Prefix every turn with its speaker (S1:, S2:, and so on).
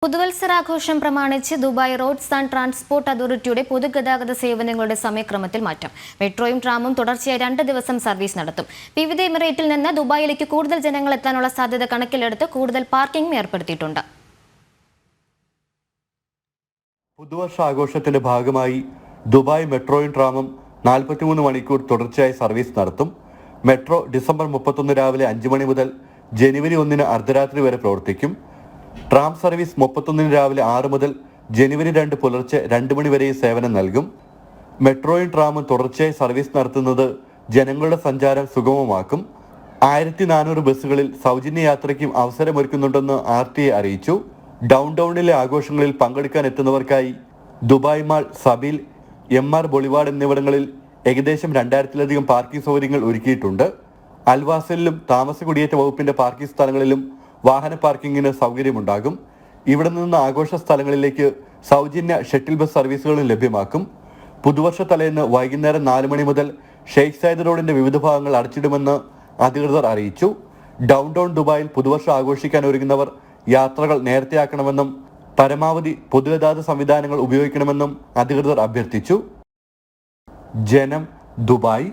S1: പുതുവത്സരാഘോഷം പ്രമാണിച്ച് Dubai roads and transport അതോറിറ്റിയുടെ പൊതുഗതാഗത സേവനങ്ങളുടെ സമയക്രമത്തിൽ മാറ്റം. മെട്രോയും ട്രാമും തുടർച്ചയായി 2 ദിവസം സർവീസ് നടത്തും. വിവിധ എമിറേറ്റിൽ നിന്ന് ദുബായിലേക്ക് കൂടുതൽ ജനങ്ങൾ എത്താനുള്ള സാധ്യത കണക്കിലെടുത്ത് കൂടുതൽ പാർക്കിംഗ് ഏർപ്പെടുത്തിയിട്ടുണ്ട്.
S2: പുതുവർഷാഘോഷത്തിന്റെ ഭാഗമായി ദുബായ് മെട്രോയും ട്രാമും 43 മണിക്കൂർ തുടർച്ചയായി സർവീസ് നടത്തും. മെട്രോ ഡിസംബർ 31 രാവിലെ 5 മണി മുതൽ ജനുവരി 1 അർദ്ധരാത്രി വരെ പ്രവർത്തിക്കും. ട്രാം സർവീസ് 31 രാവിലെ 6 മുതൽ ജനുവരി 2 പുലർച്ചെ 2 മണി വരെ സേവനം നൽകും. മെട്രോയും ട്രാമും തുടർച്ചയായി സർവീസ് നടത്തുന്നത് ജനങ്ങളുടെ സഞ്ചാരം സുഗമമാക്കും. 1400 ബസ്സുകളിൽ സൗജന്യ യാത്രയ്ക്കും അവസരമൊരുക്കുന്നുണ്ടെന്ന് RTA അറിയിച്ചു. ഡൗൺ ടൗണിലെ ആഘോഷങ്ങളിൽ പങ്കെടുക്കാൻ എത്തുന്നവർക്കായി ദുബായ് മാൾ, സബീൽ, MR ബൊളിവാർഡ് എന്നിവിടങ്ങളിൽ ഏകദേശം 2000-ലധികം പാർക്കിംഗ് സൗകര്യങ്ങൾ ഒരുക്കിയിട്ടുണ്ട്. അൽവാസലിലും താമസ കുടിയേറ്റ വകുപ്പിന്റെ പാർക്കിംഗ് സ്ഥലങ്ങളിലും വാഹന പാർക്കിങ്ങിന് സൗകര്യമുണ്ടാകും. ഇവിടെ നിന്ന് ആഘോഷ സ്ഥലങ്ങളിലേക്ക് സൗജന്യ ഷട്ടിൽ ബസ് സർവീസുകളും ലഭ്യമാക്കും. പുതുവർഷ തലേന്ന് വൈകുന്നേരം 4 മണി മുതൽ ഷെയ്ഖ് സയ്യിദ് റോഡിന്റെ വിവിധ ഭാഗങ്ങൾ അടച്ചിടുമെന്ന് അധികൃതർ അറിയിച്ചു. ഡൗൺ ടൗൺ ദുബായിൽ പുതുവർഷം ആഘോഷിക്കാൻ ഒരുങ്ങുന്നവർ യാത്രകൾ നേരത്തെയാക്കണമെന്നും പരമാവധി പൊതുഗതാഗത സംവിധാനങ്ങൾ ഉപയോഗിക്കണമെന്നും അധികൃതർ അഭ്യർത്ഥിച്ചു. ജനം, ദുബായ്.